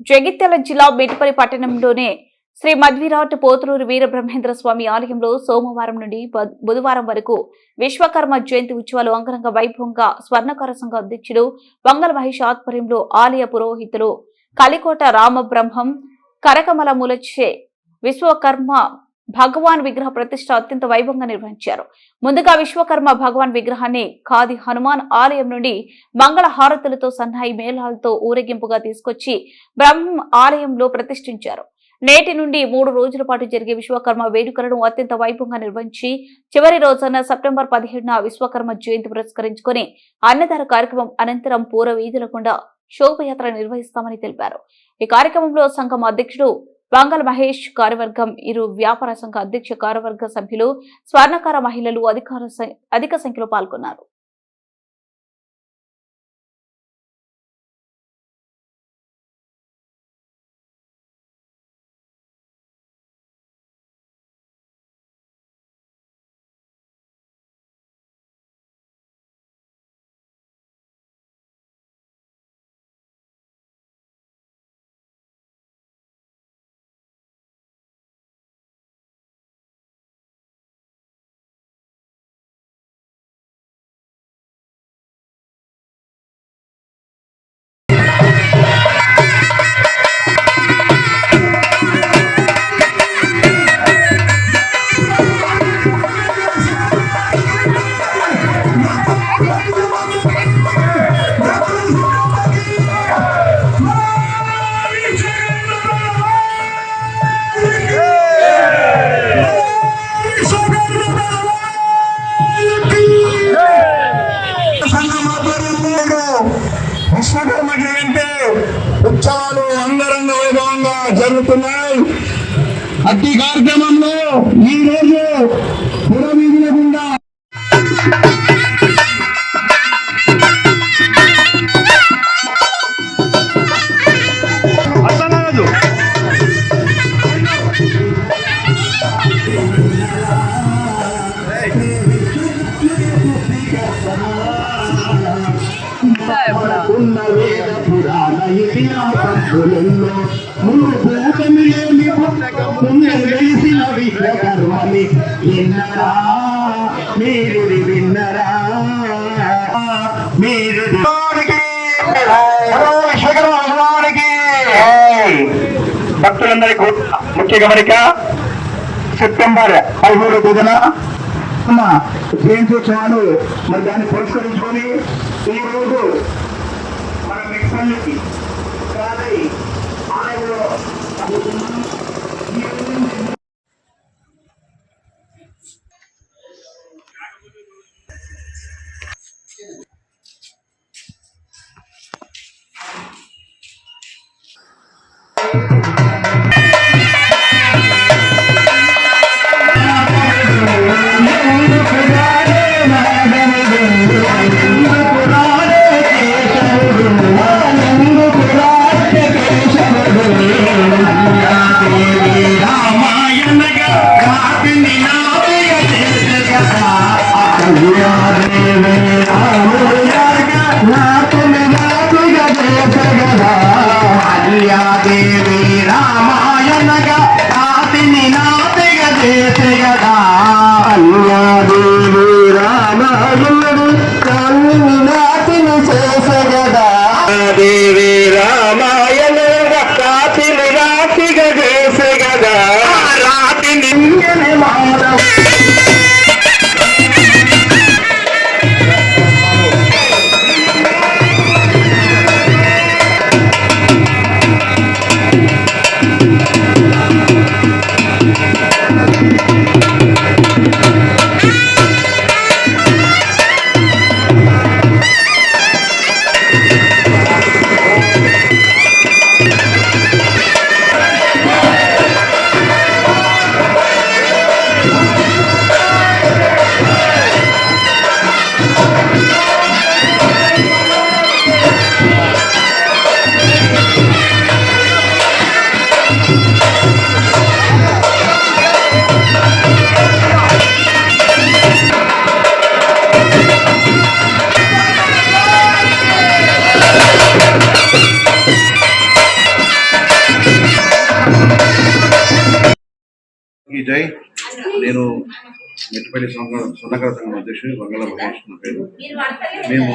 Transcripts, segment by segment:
జగిత్యాల జిల్లా మేటిపల్లి పట్టణంలోనే శ్రీ మధ్విరాట్ పోతులూరు వీరబ్రహ్మేంద్ర స్వామి ఆలయంలో సోమవారం నుండి బుధవారం వరకు విశ్వకర్మ జయంతి ఉత్సవాలు అంగరంగ వైభవంగా స్వర్ణకార సంఘ అధ్యక్షుడు వంగల మహేష్ ఆధ్వర్యంలో ఆలయ పురోహితులు కలికోట రామబ్రహ్మం కరకమల ములచ్చే విశ్వకర్మ భగవాన్ విగ్రహ ప్రతిష్ట అత్యంత వైభవంగా నిర్వహించారు. ముందుగా విశ్వకర్మ భగవాన్ విగ్రహాన్ని కాది హనుమాన్ ఆలయం నుండి మంగళ హారతులతో సన్నాయి మేళాలతో ఊరేగింపుగా తీసుకొచ్చి బ్రహ్మం ఆలయంలో ప్రతిష్ఠించారు. నేటి నుండి 3 రోజుల పాటు జరిగే విశ్వకర్మ వేడుకలను అత్యంత వైభవంగా నిర్వహించి చివరి రోజున సెప్టెంబర్ 17న విశ్వకర్మ జయంతి పురస్కరించుకుని అన్నదాన కార్యక్రమం అనంతరం పూర వీధుల గుండా శోభయాత్ర నిర్వహిస్తామని తెలిపారు. ఈ కార్యక్రమంలో సంఘం అధ్యక్షుడు వంగల మహేష్, కార్యవర్గం, ఇరు వ్యాపార సంఘ అధ్యక్ష కార్యవర్గ సభ్యులు, స్వర్ణకార మహిళలు అధిక సంఖ్యలో పాల్గొన్నారు. విశ్వకర్మ జయంతి ఉత్సవాలు అంగరంగ వైభవంగా జరుగుతున్నాయి. అట్టి కార్యక్రమంలో ఈ రోజు పురవీధుల గుండా పురాణ ఇతిహాసంలో ముందేసిన విశ్వకర్మని విన్నరా మీరు విన్నరా మీరు విశ్వకర్మ భగవానికి భక్తులందరికీ ముఖ్య గమనిక. సెప్టెంబర్ 13వ తేదీన జయంత్యోత్సవాలు మరి దాన్ని పురస్కరించుకొని ఈ రోజు మన మిక్సర్లకి ఆలయంలో దేవి రామాయణగా నాతిని నాతిగా చేసేగదా అల్లాదేవి రామాయణుడు నాతిని నాతిని చేసేగదా దేవి రామాయణుడు నాతిని నాతిగా చేసేగదా రాతి నింగని మాధవ ఈ జై. నేను మెట్టిపల్లి స్వర్ణకార సంఘం అధ్యక్షుడు వంగల మహేష్ నా పేరు. మేము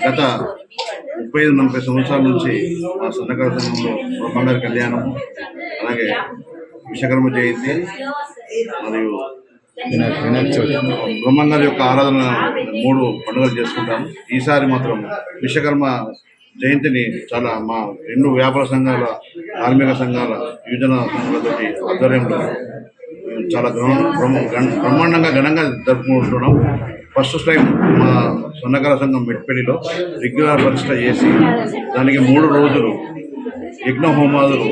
గత 35-40 సంవత్సరాల నుంచి మా స్వర్ణకార సంఘంలో బ్రహ్మంగారి కళ్యాణం, అలాగే విశ్వకర్మ జయంతి మరియు బ్రహ్మంగారి యొక్క ఆరాధన 3 పండుగలు చేసుకుంటాము. ఈసారి మాత్రం విశ్వకర్మ జయంతిని చాలా మా 2 వ్యాపార సంఘాల, కార్మిక సంఘాల, యువజన సంఘాలతో ఆధ్వర్యంలో చాలా బ్రహ్మాండంగా ఘనంగా జరుపుకుంటున్నాం. ఫస్ట్ టైం మా స్వర్ణకార సంఘం మెట్టిపల్లిలో రెగ్యులర్ ప్రతిష్ట చేసి దానికి 3 రోజులు యజ్ఞ హోమాదులు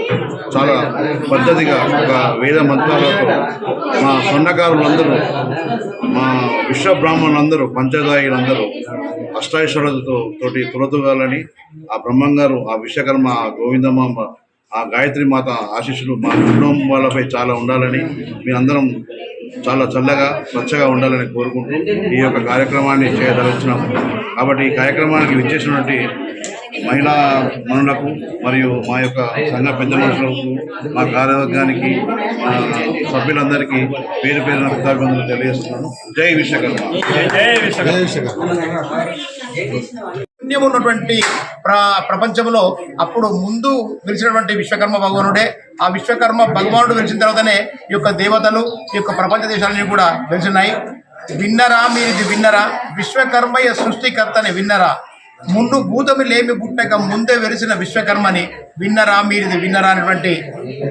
చాలా పద్ధతిగా ఒక వేద మంత్రాలతో మా స్వర్ణకారులందరూ, మా విశ్వ బ్రాహ్మణులందరూ, పంచదాయిలందరూ అష్టాయిశ్వరులతో తులతూగాలని ఆ బ్రహ్మంగారు, ఆ విశ్వకర్మ, ఆ గోవిందమాంబ, ఆ గాయత్రి మాత ఆశీస్సులు మా కుటుంబం వాళ్ళపై చాలా ఉండాలని, మీ అందరం చాలా చల్లగా స్వచ్ఛగా ఉండాలని కోరుకుంటూ ఈ యొక్క కార్యక్రమాన్ని చేయదలిచినాము. కాబట్టి ఈ కార్యక్రమానికి విచ్చేసినటువంటి మహిళా మనులకు మరియు మా యొక్క సంఘ పెద్ద మనుషులకు, మా కార్యవర్గానికి, మా సభ్యులందరికీ పేరు పేరున కృతజ్ఞతలు తెలియజేస్తున్నాను. జై విశ్వకర్మ. ఉన్నటువంటి ప్రపంచంలో అప్పుడు ముందు వెలిసినటువంటి విశ్వకర్మ భగవానుడే. ఆ విశ్వకర్మ భగవానుడు వెలిసిన తర్వాతనే ఈ యొక్క దేవతలు, ఈ యొక్క ప్రపంచ దేశాలన్నీ కూడా వెలిసినాయి. విన్నరా, మీరు ఇది విన్నరా, విశ్వకర్మయ్య సృష్టికర్తని విన్నరా, ముందు భూతమి లేమి పుట్టక ముందే వెలిసిన విశ్వకర్మని విన్నరా, మీరిది విన్నరా అనేటువంటి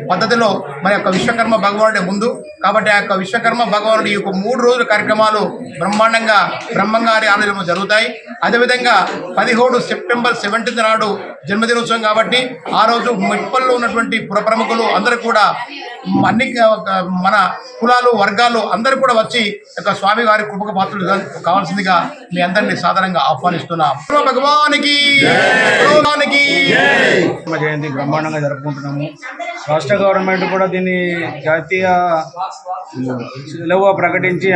పద్ధతిలో మన యొక్క విశ్వకర్మ భగవానుడే ముందు. కాబట్టి ఆ యొక్క విశ్వకర్మ భగవానుడి యొక్క 3 రోజుల కార్యక్రమాలు బ్రహ్మాండంగా బ్రహ్మంగారి ఆలయంలో జరుగుతాయి. అదేవిధంగా 17 సెప్టెంబర్ 17 నాడు జన్మదినోత్సవం కాబట్టి ఆ రోజు మెట్పల్లో ఉన్నటువంటి పురప్రముఖులు అందరూ కూడా, అన్ని మన కులాలు, వర్గాలు అందరూ కూడా వచ్చి యొక్క స్వామి వారి కృపకు పాత్రలు కావాల్సిందిగా మీ అందరినీ సాధారణంగా ఆహ్వానిస్తున్నాం. భగవానికి జయంతి బ్రహ్మాండంగా జరుపుకుంటున్నాము. రాష్ట్ర గవర్నమెంట్ కూడా దీన్ని జాతీయ సెలవుగా ప్రకటించి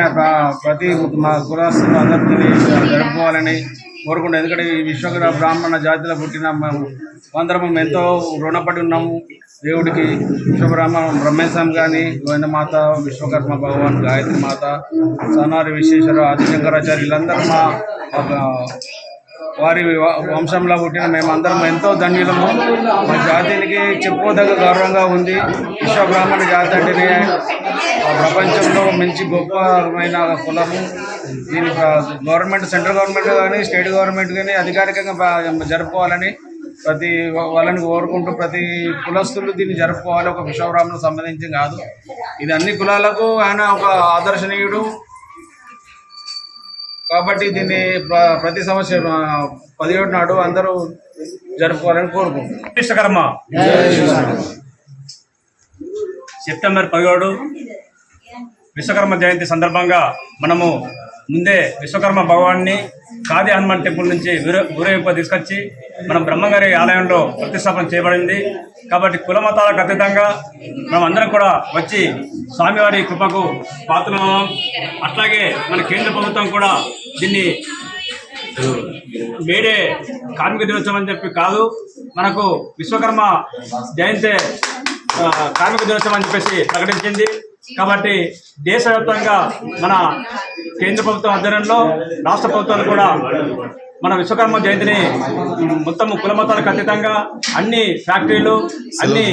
ప్రతి మా కులస్తులు అందరూ దీన్ని జరుపుకోవాలని కోరుకుంటాం. ఎందుకంటే ఈ విశ్వకర్మ బ్రాహ్మణ జాతిలో పుట్టిన అందరం ఎంతో రుణపడి ఉన్నాము దేవుడికి. బ్రహ్మేశం కానీ, గోవిందమాత, విశ్వకర్మ భగవాన్, గాయత్రి మాత, సనారి విశ్వేశ్వర, ఆదిశంకరాచార్య, వీళ్ళందరూ వారి వంశంలో పుట్టిన మేమందరం ఎంతో ధన్యులము. మా జాతికి చెప్పుకోదగ్గ గౌరవంగా ఉంది. విశ్వబ్రాహ్మణ జాతి అంటేనే ప్రపంచంలో మంచి గొప్పమైన కులము. దీని గవర్నమెంట్, సెంట్రల్ గవర్నమెంట్ కానీ, స్టేట్ గవర్నమెంట్ కానీ అధికారికంగా జరుపుకోవాలని ప్రతి వాళ్ళని కోరుకుంటూ ప్రతి కులస్తులు దీన్ని జరుపుకోవాలి. ఒక విశ్వబ్రాహ్మణులకు సంబంధించి కాదు, ఇది అన్ని కులాలకు ఆయన ఒక ఆదర్శనీయుడు. కాబట్టి దీన్ని ప్రతి సంవత్సరం 17 నాడు అందరూ జరుపుకోవాలని కోరుకుంటున్నాం. విశ్వకర్మ సెప్టెంబర్ 17 విశ్వకర్మ జయంతి సందర్భంగా మనము ముందే విశ్వకర్మ భగవాన్ని కాది హనుమాన్ టెంపుల్ నుంచి ఊరేగింపు తీసుకొచ్చి మనం బ్రహ్మంగారి ఆలయంలో ప్రతిష్టాపన చేయబడింది. కాబట్టి కుల మతాలకు అతీతంగా మనం అందరం కూడా వచ్చి స్వామివారి కృపకు పాత్రలమం. అట్లాగే మన కేంద్ర ప్రభుత్వం కూడా దీన్ని మేడే కార్మిక దినోత్సవం అని చెప్పి కాదు, మనకు విశ్వకర్మ జయంతి కార్మిక దినోత్సవం అని చెప్పేసి ప్రకటించింది. కాబట్టి దేశవ్యాప్తంగా మన కేంద్ర ప్రభుత్వం ఆధ్వర్యంలో రాష్ట్ర ప్రభుత్వాలు కూడా మన విశ్వకర్మ జయంతిని మొత్తం కుల మతాలకు అతీతంగా అన్ని ఫ్యాక్టరీలు, అన్ని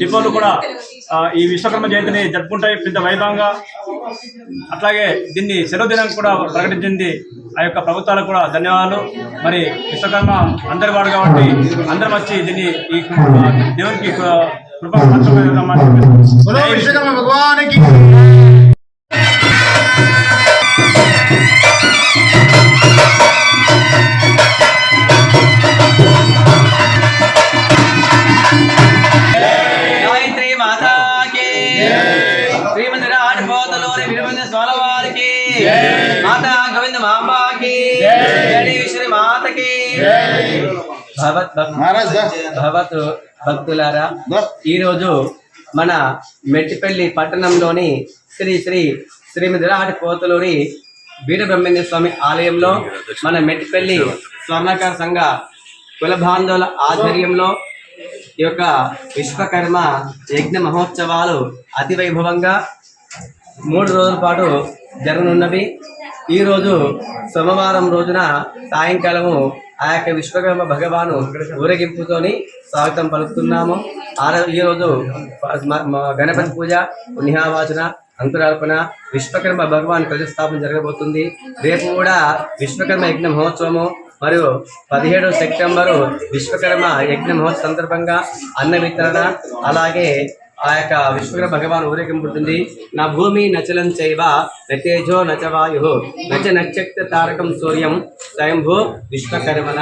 డిపోలు కూడా ఈ విశ్వకర్మ జయంతిని జరుపుకుంటాయి పెద్ద వైభవంగా. అట్లాగే దీన్ని సెలవు దినం కూడా ప్రకటించింది. ఆ యొక్క ప్రభుత్వాలకు కూడా ధన్యవాదాలు. మరి విశ్వకర్మ అందరి వాడు కాబట్టి అందరం వచ్చి దీన్ని ఈ దేవునికి విశ్వకర్మ భగవానికి మాతా గోవింద మాంబాకి, జడేశ్వరి మాతకి. భక్తులారా, ఈరోజు మన మెట్టిపల్లి పట్టణంలోని శ్రీమతి రాటి పోతులూరి వీరబ్రహ్మేంద్ర స్వామి ఆలయంలో మన మెట్టిపల్లి స్వర్ణకార సంఘ కుల బాంధవుల ఆధ్వర్యంలో ఈ యొక్క విశ్వకర్మ యజ్ఞ మహోత్సవాలు అతి వైభవంగా 3 రోజుల పాటు జరగనున్నవి. ఈరోజు సోమవారం రోజున సాయంకాలము ఆ యొక్క విశ్వకర్మ భగవాను ఊరేగింపుతోని స్వాగతం పలుకుతున్నాము. ఈరోజు గణపతి పూజ, పుణ్యావాచన, అంకురార్పణ, విశ్వకర్మ భగవాన్ ప్రతిష్టాపన జరగబోతుంది. రేపు కూడా విశ్వకర్మ యజ్ఞ మహోత్సవము మరియు 17 సెప్టెంబరు విశ్వకర్మ యజ్ఞ మహోత్సవం సందర్భంగా అన్న వితరణ, అలాగే ఆ యొక్క విశ్వకర్మ భగవాన్ ఊరేగింపుతుంది. నా భూమి నచలం చైవ నతేజో నచ వాయు నచ నక్షత్ర తారకం సూర్యం స్వయంభూ విశ్వకర్మణ.